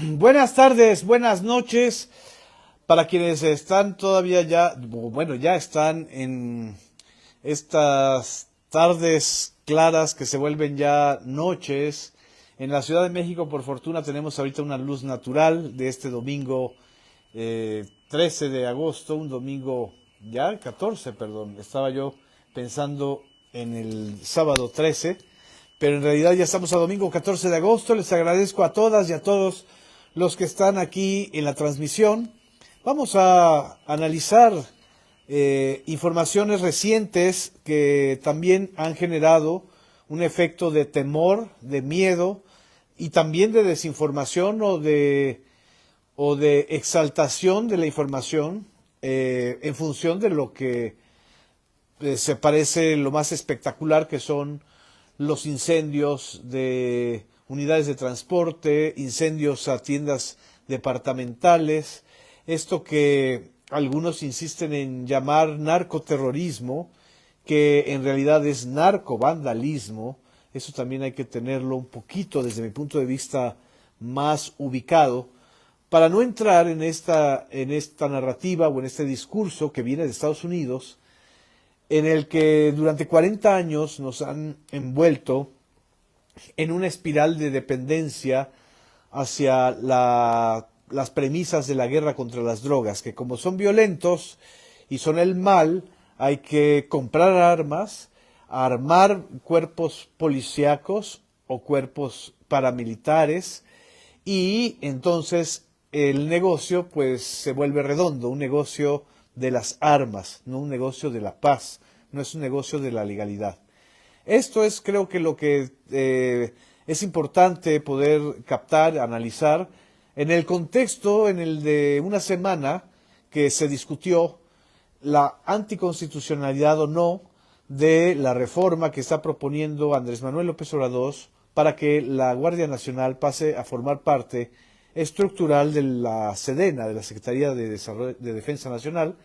Buenas tardes, buenas noches para quienes están todavía ya están en estas tardes claras que se vuelven ya noches. En la Ciudad de México, por fortuna, tenemos ahorita una luz natural de este domingo 13 de agosto, un domingo ya 14, perdón. Estaba yo pensando en el sábado 13, pero en realidad ya estamos a domingo 14 de agosto. Les agradezco a todas y a todos los que están aquí en la transmisión. Vamos a analizar informaciones recientes que también han generado un efecto de temor, de miedo y también de desinformación o de exaltación de la información en función de lo que se parece lo más espectacular, que son los incendios de unidades de transporte, incendios a tiendas departamentales, esto que algunos insisten en llamar narcoterrorismo, que en realidad es narcovandalismo. Eso también hay que tenerlo un poquito desde mi punto de vista más ubicado, para no entrar en esta narrativa o en este discurso que viene de Estados Unidos, en el que durante 40 años nos han envuelto en una espiral de dependencia hacia las premisas de la guerra contra las drogas, que como son violentos y son el mal, hay que comprar armas, armar cuerpos policíacos o cuerpos paramilitares, y entonces el negocio pues se vuelve redondo, un negocio de las armas, no un negocio de la paz, no es un negocio de la legalidad. Esto es, creo que lo que es importante poder captar, analizar, en el contexto en el de una semana que se discutió la anticonstitucionalidad o no de la reforma que está proponiendo Andrés Manuel López Obrador para que la Guardia Nacional pase a formar parte estructural de la Sedena, de la Secretaría de Defensa Nacional,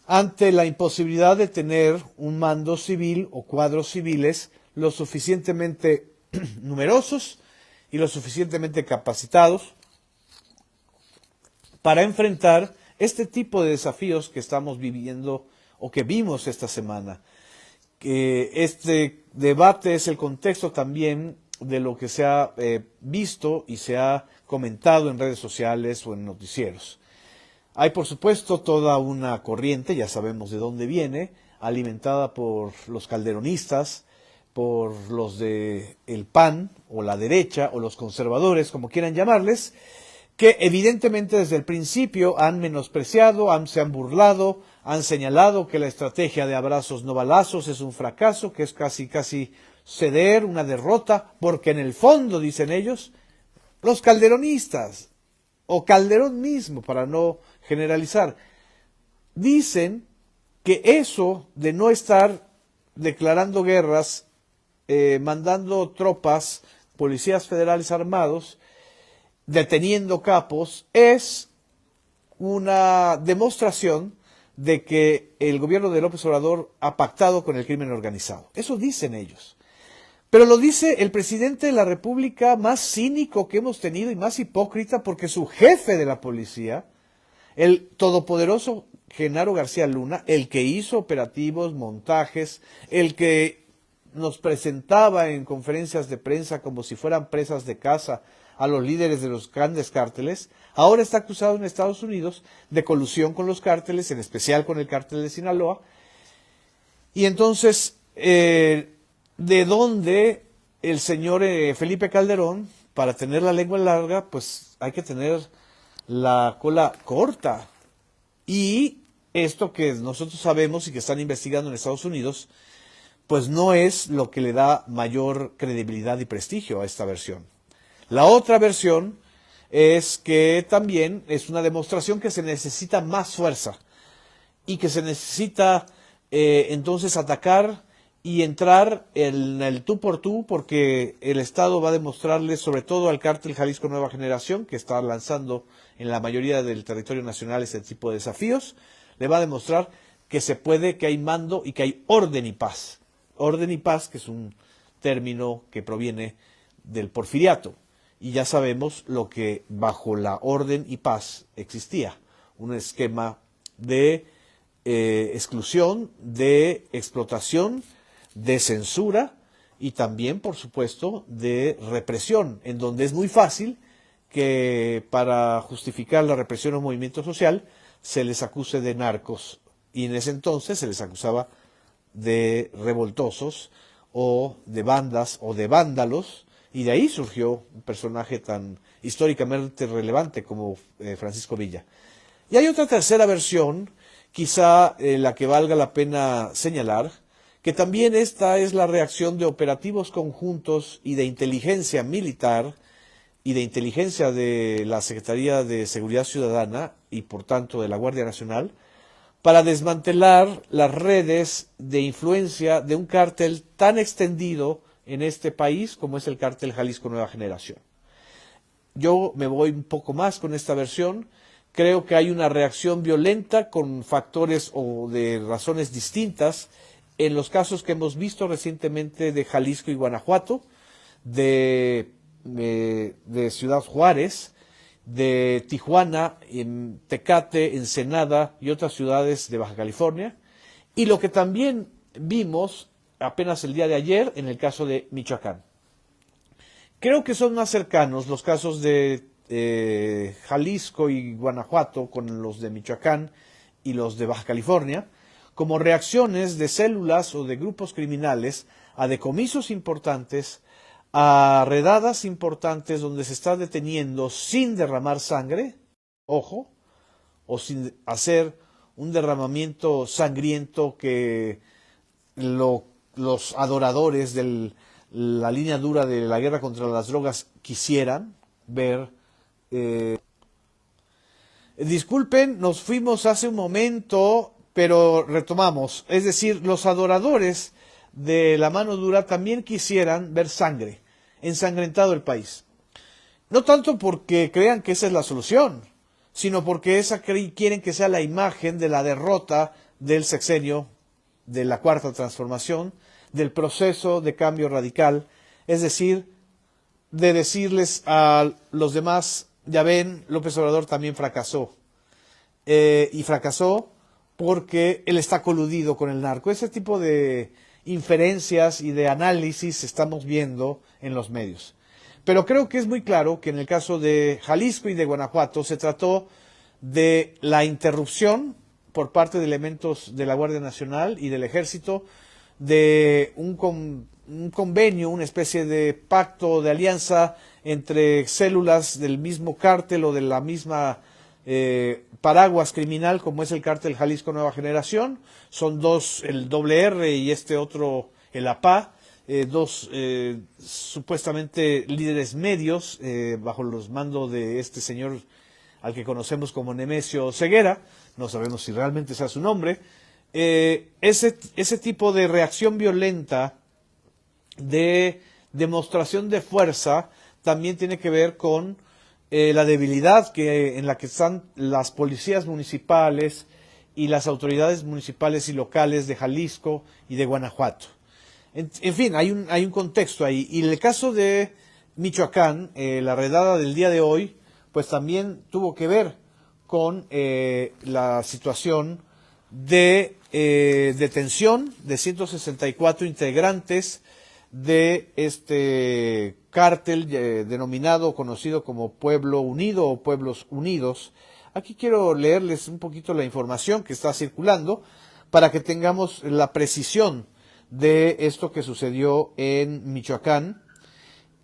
ante la imposibilidad de tener un mando civil o cuadros civiles lo suficientemente numerosos y lo suficientemente capacitados para enfrentar este tipo de desafíos que estamos viviendo o que vimos esta semana. Este debate es el contexto también de lo que se ha visto y se ha comentado en redes sociales o en noticieros. Hay, por supuesto, toda una corriente, ya sabemos de dónde viene, alimentada por los calderonistas, por los de el PAN o la derecha o los conservadores, como quieran llamarles, que evidentemente desde el principio han menospreciado, se han burlado, han señalado que la estrategia de abrazos no balazos es un fracaso, que es casi ceder, una derrota, porque en el fondo, dicen ellos, los calderonistas, o Calderón mismo, para no generalizar, dicen que eso de no estar declarando guerras, mandando tropas, policías federales armados, deteniendo capos, es una demostración de que el gobierno de López Obrador ha pactado con el crimen organizado. Eso dicen ellos. Pero lo dice el presidente de la República más cínico que hemos tenido y más hipócrita, porque su jefe de la policía, el todopoderoso Genaro García Luna, el que hizo operativos, montajes, el que nos presentaba en conferencias de prensa como si fueran presas de caza a los líderes de los grandes cárteles, ahora está acusado en Estados Unidos de colusión con los cárteles, en especial con el cártel de Sinaloa. Y entonces, ¿de dónde el señor Felipe Calderón, para tener la lengua larga, pues hay que tener la cola corta? Y esto que nosotros sabemos y que están investigando en Estados Unidos, pues no es lo que le da mayor credibilidad y prestigio a esta versión. La otra versión es que también es una demostración que se necesita más fuerza y que se necesita entonces atacar y entrar en el tú por tú, porque el Estado va a demostrarle, sobre todo al cártel Jalisco Nueva Generación, que está lanzando en la mayoría del territorio nacional este tipo de desafíos, le va a demostrar que se puede, que hay mando y que hay orden y paz. Orden y paz, que es un término que proviene del porfiriato. y ya sabemos lo que bajo la orden y paz existía, un esquema de exclusión, de explotación, de censura y también, por supuesto, de represión, en donde es muy fácil que para justificar la represión a un movimiento social se les acuse de narcos, y en ese entonces se les acusaba de revoltosos o de bandas o de vándalos, y de ahí surgió un personaje tan históricamente relevante como Francisco Villa. Y hay otra tercera versión, quizá la que valga la pena señalar, que también esta es la reacción de operativos conjuntos y de inteligencia militar y de inteligencia de la Secretaría de Seguridad Ciudadana y por tanto de la Guardia Nacional, para desmantelar las redes de influencia de un cártel tan extendido en este país como es el cártel Jalisco Nueva Generación. Yo me voy un poco más con esta versión. Creo que hay una reacción violenta con factores o de razones distintas en los casos que hemos visto recientemente de Jalisco y Guanajuato, de Ciudad Juárez, de Tijuana, en Tecate, Ensenada y otras ciudades de Baja California, y lo que también vimos apenas el día de ayer en el caso de Michoacán. Creo que son más cercanos los casos de Jalisco y Guanajuato con los de Michoacán y los de Baja California, como reacciones de células o de grupos criminales a decomisos importantes, a redadas importantes donde se está deteniendo sin derramar sangre, ojo, o sin hacer un derramamiento sangriento que los adoradores de la línea dura de la guerra contra las drogas quisieran ver. Disculpen, nos fuimos hace un momento, pero retomamos. Es decir, los adoradores de la mano dura también quisieran ver sangre, ensangrentado el país. No tanto porque crean que esa es la solución, sino porque esa quieren que sea la imagen de la derrota del sexenio, de la Cuarta Transformación, del proceso de cambio radical, es decir, de decirles a los demás, ya ven, López Obrador también fracasó, y fracasó porque él está coludido con el narco. Ese tipo de inferencias y de análisis estamos viendo en los medios. Pero creo que es muy claro que en el caso de Jalisco y de Guanajuato se trató de la interrupción por parte de elementos de la Guardia Nacional y del Ejército de un convenio, una especie de pacto, de alianza entre células del mismo cártel o de la misma paraguas criminal como es el cártel Jalisco Nueva Generación. Son dos, el WR y este otro, el APA, dos supuestamente líderes medios bajo los mandos de este señor al que conocemos como Nemesio Ceguera, no sabemos si realmente sea su nombre. Ese tipo de reacción violenta, de demostración de fuerza, también tiene que ver con la debilidad en la que están las policías municipales y las autoridades municipales y locales de Jalisco y de Guanajuato. En fin, hay un contexto ahí. Y en el caso de Michoacán, la redada del día de hoy, pues también tuvo que ver con la situación de detención de 164 integrantes de este cártel denominado, conocido como Pueblo Unido o Pueblos Unidos. Aquí quiero leerles un poquito la información que está circulando para que tengamos la precisión de esto que sucedió en Michoacán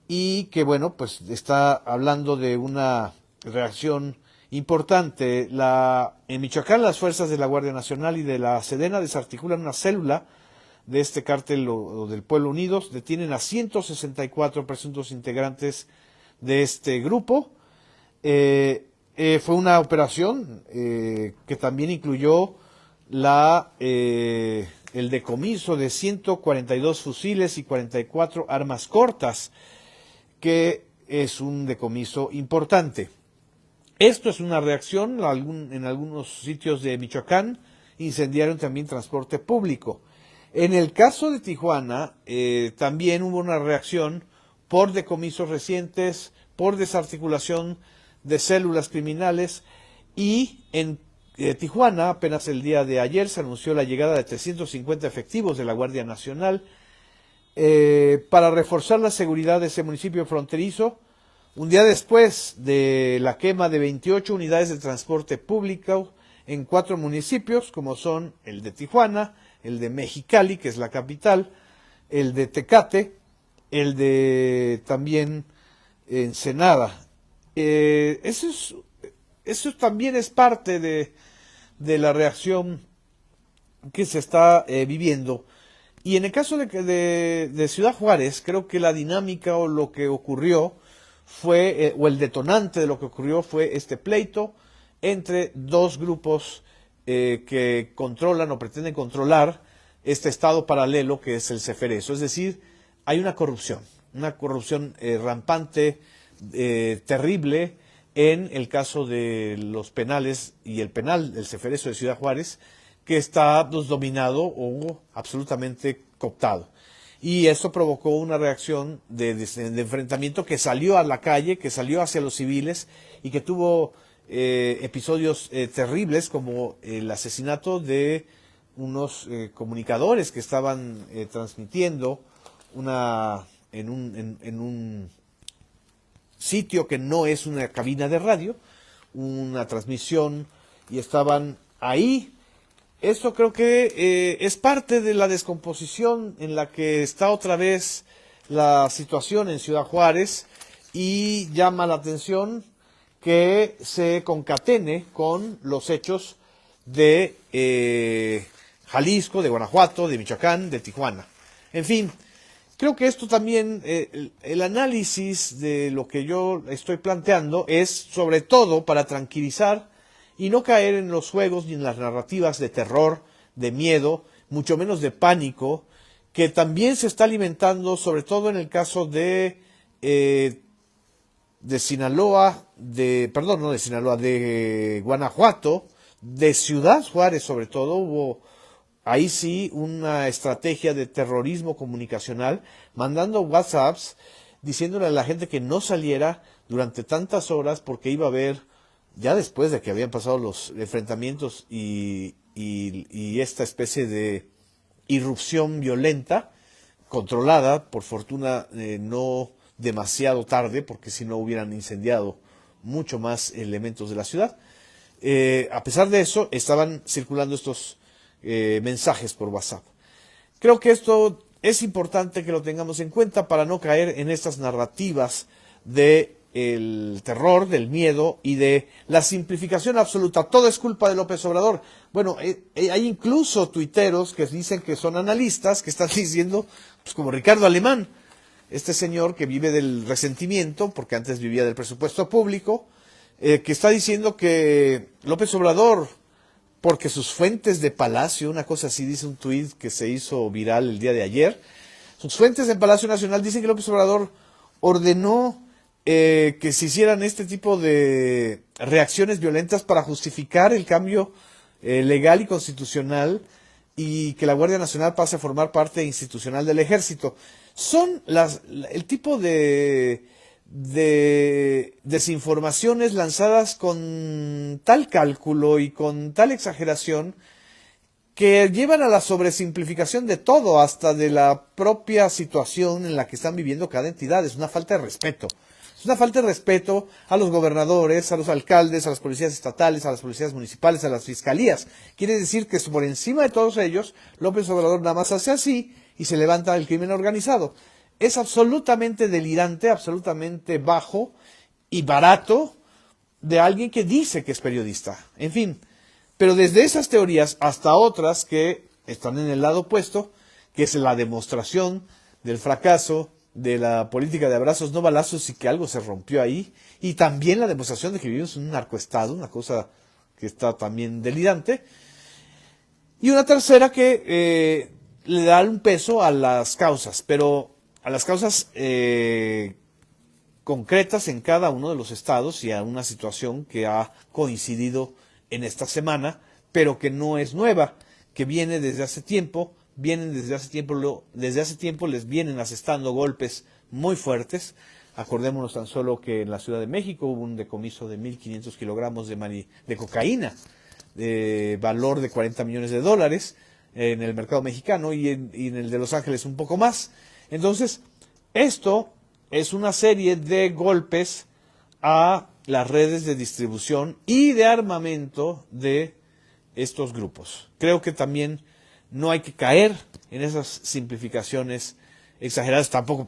y que, bueno, pues está hablando de una reacción importante. En Michoacán, las fuerzas de la Guardia Nacional y de la Sedena desarticulan una célula de este cártel o del Pueblo Unidos, detienen a 164 presuntos integrantes de este grupo. Fue una operación que también incluyó el decomiso de 142 fusiles y 44 armas cortas, que es un decomiso importante. Esto es una reacción. En algunos sitios de Michoacán incendiaron también transporte público. En el caso de Tijuana, también hubo una reacción por decomisos recientes, por desarticulación de células criminales. Y en Tijuana, apenas el día de ayer, se anunció la llegada de 350 efectivos de la Guardia Nacional para reforzar la seguridad de ese municipio fronterizo, un día después de la quema de 28 unidades de transporte público en 4 municipios, como son el de Tijuana, el de Mexicali, que es la capital, el de Tecate, el de también Ensenada. Eso también es parte de la reacción que se está viviendo. Y en el caso de Ciudad Juárez, creo que la dinámica o lo que ocurrió fue, o el detonante de lo que ocurrió fue este pleito entre dos grupos que controlan o pretenden controlar este estado paralelo que es el Ceferezo. Es decir, hay una corrupción rampante, terrible, en el caso de los penales y el penal del Ceferezo de Ciudad Juárez, que está dominado o absolutamente cooptado. Y eso provocó una reacción de enfrentamiento que salió a la calle, que salió hacia los civiles y que tuvo episodios terribles, como el asesinato de unos comunicadores que estaban transmitiendo en un sitio que no es una cabina de radio, una transmisión, y estaban ahí. Eso creo que es parte de la descomposición en la que está otra vez la situación en Ciudad Juárez, y llama la atención que se concatene con los hechos de Jalisco, de Guanajuato, de Michoacán, de Tijuana. En fin, creo que esto también, el análisis de lo que yo estoy planteando es sobre todo para tranquilizar y no caer en los juegos ni en las narrativas de terror, de miedo, mucho menos de pánico, que también se está alimentando, sobre todo en el caso de Sinaloa, de Guanajuato, de Ciudad Juárez sobre todo. Hubo ahí sí una estrategia de terrorismo comunicacional, mandando WhatsApps diciéndole a la gente que no saliera durante tantas horas porque iba a haber, ya después de que habían pasado los enfrentamientos y esta especie de irrupción violenta, controlada, por fortuna no demasiado tarde, porque si no hubieran incendiado mucho más elementos de la ciudad. A pesar de eso, estaban circulando estos mensajes por WhatsApp. Creo que esto es importante que lo tengamos en cuenta para no caer en estas narrativas de el terror, del miedo y de la simplificación absoluta. Todo es culpa de López Obrador. Bueno, hay incluso tuiteros que dicen que son analistas, que están diciendo, pues como Ricardo Alemán, este señor que vive del resentimiento, porque antes vivía del presupuesto público, que está diciendo que López Obrador, porque sus fuentes de Palacio, una cosa así dice un tuit que se hizo viral el día de ayer, sus fuentes en Palacio Nacional dicen que López Obrador ordenó que se hicieran este tipo de reacciones violentas para justificar el cambio legal y constitucional, y que la Guardia Nacional pase a formar parte institucional del Ejército. Son el tipo de desinformaciones lanzadas con tal cálculo y con tal exageración que llevan a la sobresimplificación de todo, hasta de la propia situación en la que están viviendo cada entidad. Es una falta de respeto. Es una falta de respeto a los gobernadores, a los alcaldes, a las policías estatales, a las policías municipales, a las fiscalías. Quiere decir que por encima de todos ellos, López Obrador nada más hace así y se levanta el crimen organizado. Es absolutamente delirante, absolutamente bajo y barato de alguien que dice que es periodista. En fin, pero desde esas teorías hasta otras que están en el lado opuesto, que es la demostración del fracaso de la política de abrazos no balazos y que algo se rompió ahí, y también la demostración de que vivimos en un narcoestado, una cosa que está también delirante, y una tercera que le da un peso a las causas, pero a las causas concretas en cada uno de los estados, y a una situación que ha coincidido en esta semana, pero que no es nueva, que viene desde hace tiempo. Desde hace tiempo les vienen asestando golpes muy fuertes Acordémonos tan solo que en la Ciudad de México hubo un decomiso de 1.500 kilogramos de cocaína, de valor de $40 millones en el mercado mexicano y en el de Los Ángeles un poco más. Entonces, esto es una serie de golpes a las redes de distribución y de armamento de estos grupos. Creo que también no hay que caer en esas simplificaciones exageradas. Tampoco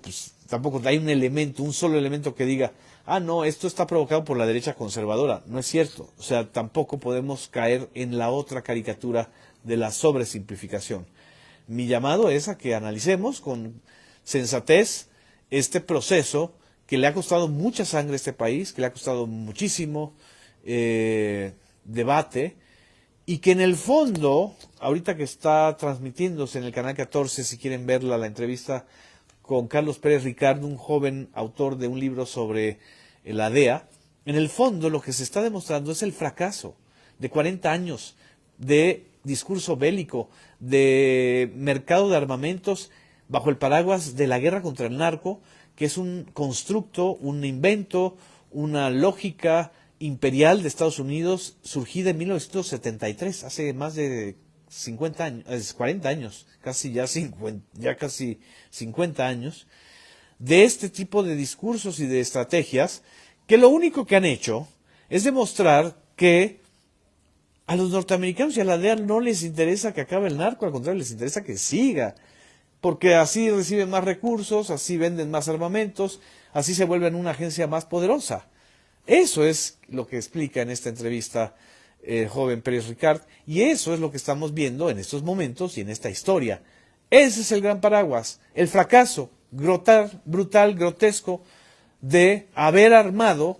hay un solo elemento que diga, no, esto está provocado por la derecha conservadora. No es cierto. O sea, tampoco podemos caer en la otra caricatura de la sobresimplificación. Mi llamado es a que analicemos con sensatez este proceso que le ha costado mucha sangre a este país, que le ha costado muchísimo debate, y que en el fondo, ahorita que está transmitiéndose en el canal 14, si quieren verla, la entrevista con Carlos Pérez Ricard, un joven autor de un libro sobre la DEA, en el fondo lo que se está demostrando es el fracaso de 40 años de discurso bélico, de mercado de armamentos bajo el paraguas de la guerra contra el narco, que es un constructo, un invento, una lógica imperial de Estados Unidos surgida en 1973, hace más de 50 años, 40 años, casi 50 años, de este tipo de discursos y de estrategias que lo único que han hecho es demostrar que a los norteamericanos y a la DEA no les interesa que acabe el narco, al contrario, les interesa que siga, porque así reciben más recursos, así venden más armamentos, así se vuelven una agencia más poderosa. Eso es lo que explica en esta entrevista el joven Pérez Ricard, y eso es lo que estamos viendo en estos momentos y en esta historia. Ese es el gran paraguas, el fracaso brutal, grotesco, de haber armado,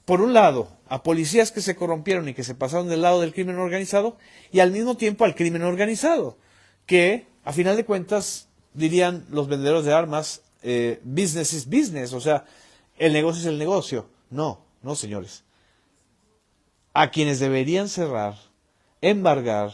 por un lado, a policías que se corrompieron y que se pasaron del lado del crimen organizado, y al mismo tiempo al crimen organizado, que, a final de cuentas, dirían los vendedores de armas, business is business, o sea, el negocio es el negocio. No, señores. A quienes deberían cerrar, embargar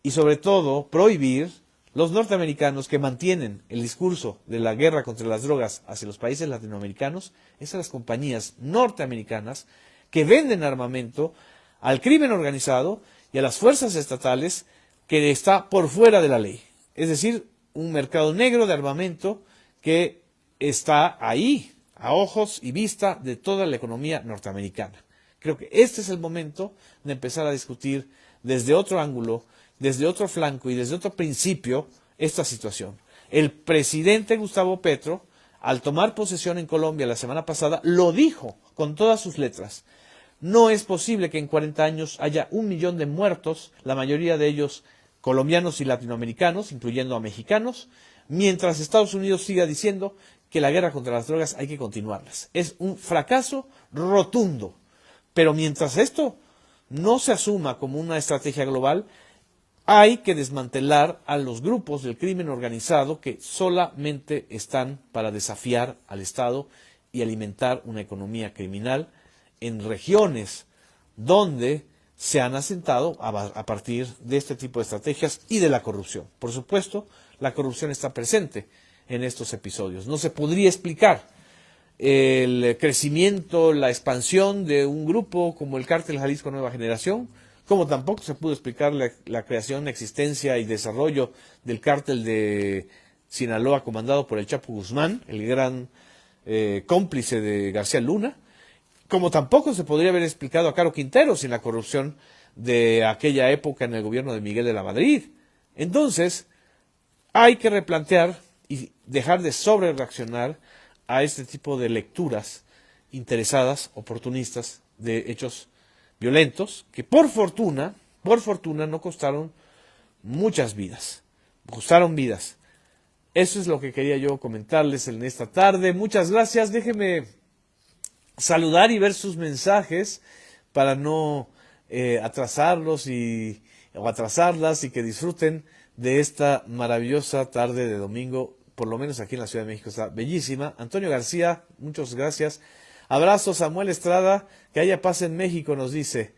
y sobre todo prohibir los norteamericanos que mantienen el discurso de la guerra contra las drogas hacia los países latinoamericanos, es a las compañías norteamericanas que venden armamento al crimen organizado y a las fuerzas estatales que está por fuera de la ley. Es decir, un mercado negro de armamento que está ahí, a ojos y vista de toda la economía norteamericana. Creo que este es el momento de empezar a discutir desde otro ángulo, desde otro flanco y desde otro principio esta situación. El presidente Gustavo Petro, al tomar posesión en Colombia la semana pasada, lo dijo con todas sus letras. No es posible que en 40 años haya 1 millón de muertos, la mayoría de ellos colombianos y latinoamericanos, incluyendo a mexicanos, mientras Estados Unidos siga diciendo que la guerra contra las drogas hay que continuarlas. Es un fracaso rotundo. Pero mientras esto no se asuma como una estrategia global, hay que desmantelar a los grupos del crimen organizado que solamente están para desafiar al Estado y alimentar una economía criminal en regiones donde se han asentado a partir de este tipo de estrategias y de la corrupción. Por supuesto, la corrupción está presente en estos episodios. No se podría explicar el crecimiento, la expansión de un grupo como el Cártel Jalisco Nueva Generación, como tampoco se pudo explicar la creación, existencia y desarrollo del Cártel de Sinaloa comandado por el Chapo Guzmán, el gran cómplice de García Luna, como tampoco se podría haber explicado a Caro Quintero sin la corrupción de aquella época en el gobierno de Miguel de la Madrid. Entonces, hay que replantear y dejar de sobrereaccionar a este tipo de lecturas interesadas, oportunistas, de hechos violentos, que por fortuna no costaron muchas vidas, costaron vidas. Eso es lo que quería yo comentarles en esta tarde. Muchas gracias, déjenme saludar y ver sus mensajes para no atrasarlos o atrasarlas y que disfruten de esta maravillosa tarde de domingo. Por lo menos aquí en la Ciudad de México está bellísima. Antonio García, muchas gracias. Abrazos. Samuel Estrada, que haya paz en México, nos dice.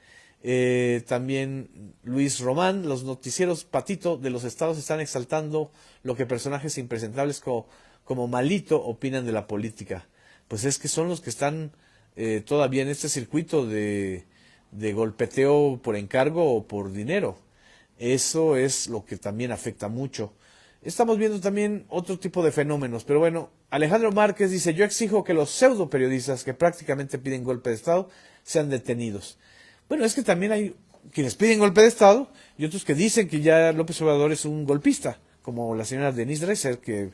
También Luis Román, los noticieros patito de los estados están exaltando lo que personajes impresentables como Malito opinan de la política. pues es que son los que están todavía en este circuito de golpeteo por encargo o por dinero. Eso es lo que también afecta mucho. Estamos viendo también otro tipo de fenómenos, pero bueno, Alejandro Márquez dice, yo exijo que los pseudo periodistas que prácticamente piden golpe de Estado sean detenidos. Bueno, es que también hay quienes piden golpe de Estado y otros que dicen que ya López Obrador es un golpista, como la señora Denise Dresser, que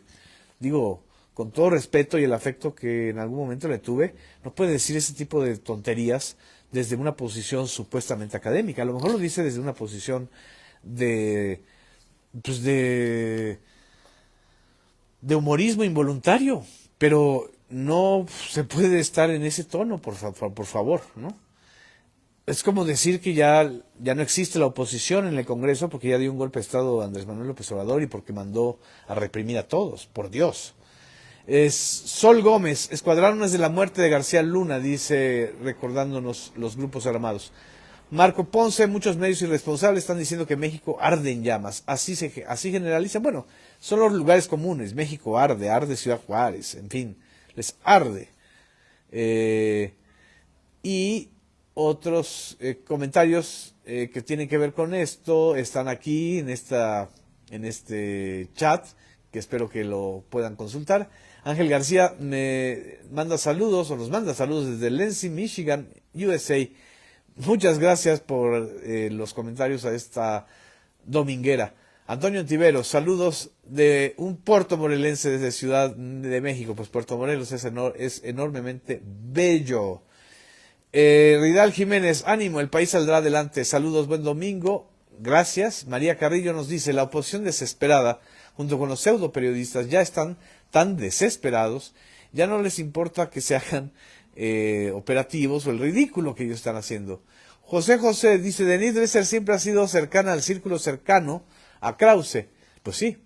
digo, con todo respeto y el afecto que en algún momento le tuve, no puede decir ese tipo de tonterías desde una posición supuestamente académica. A lo mejor lo dice desde una posición de pues de humorismo involuntario, pero no se puede estar en ese tono, por favor, ¿no? Es como decir que ya no existe la oposición en el Congreso porque ya dio un golpe de Estado a Andrés Manuel López Obrador y porque mandó a reprimir a todos, por Dios. Es Sol Gómez, Escuadrones de la Muerte de García Luna, dice, recordándonos los grupos armados. Marco Ponce, muchos medios irresponsables están diciendo que México arde en llamas. Así generalizan. Bueno, son los lugares comunes. México arde, arde Ciudad Juárez, en fin, les arde. Y otros comentarios que tienen que ver con esto están aquí en este chat, que espero que lo puedan consultar. Ángel García me manda saludos, o nos manda saludos desde Lansing, Michigan, USA. Muchas gracias por los comentarios a esta dominguera. Antonio Antiveros, saludos de un puerto morelense desde Ciudad de México. Pues Puerto Morelos es enormemente bello. Ridal Jiménez, ánimo, el país saldrá adelante. Saludos, buen domingo. Gracias. María Carrillo nos dice, la oposición desesperada, junto con los pseudo periodistas, ya están tan desesperados, ya no les importa que se hagan operativos o el ridículo que ellos están haciendo. José dice, Denise Dresser siempre ha sido cercana al círculo cercano a Krause. Pues sí.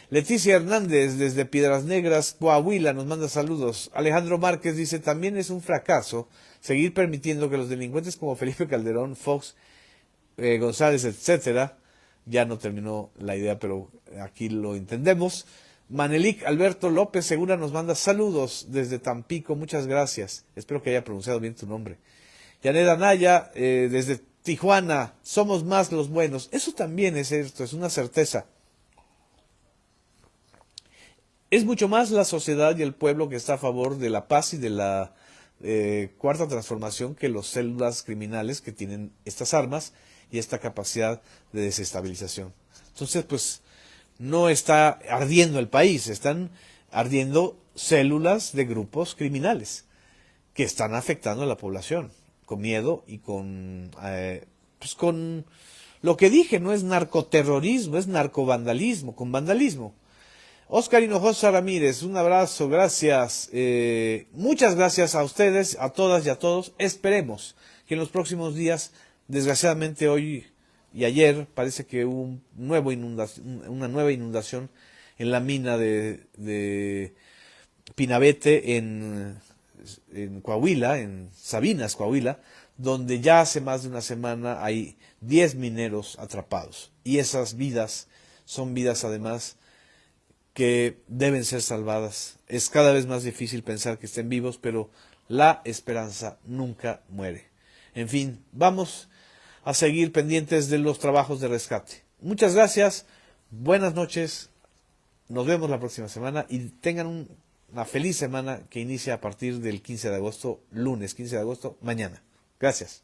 Leticia Hernández desde Piedras Negras, Coahuila, nos manda saludos. Alejandro Márquez dice, también es un fracaso seguir permitiendo que los delincuentes como Felipe Calderón, Fox, González, etcétera, ya no terminó la idea, pero aquí lo entendemos. Manelik Alberto López Segura nos manda saludos desde Tampico, muchas gracias. Espero que haya pronunciado bien tu nombre. Yanet Anaya, desde Tijuana, somos más los buenos. Eso también es cierto, es una certeza. Es mucho más la sociedad y el pueblo que está a favor de la paz y de la cuarta transformación que los células criminales que tienen estas armas y esta capacidad de desestabilización. Entonces, pues, no está ardiendo el país, están ardiendo células de grupos criminales que están afectando a la población con miedo y pues con lo que dije, no es narcoterrorismo, es narcovandalismo, con vandalismo. Óscar Hinojosa Ramírez, un abrazo, gracias. Muchas gracias a ustedes, a todas y a todos. Esperemos que en los próximos días, desgraciadamente hoy y ayer, parece que hubo una nueva inundación en la mina de Pinabete en Coahuila, en Sabinas, Coahuila, donde ya hace más de una semana hay 10 mineros atrapados. Y esas vidas son vidas además que deben ser salvadas. Es cada vez más difícil pensar que estén vivos, pero la esperanza nunca muere. En fin, vamos a seguir pendientes de los trabajos de rescate. Muchas gracias, buenas noches, nos vemos la próxima semana y tengan una feliz semana que inicia a partir del 15 de agosto, lunes 15 de agosto, mañana. Gracias.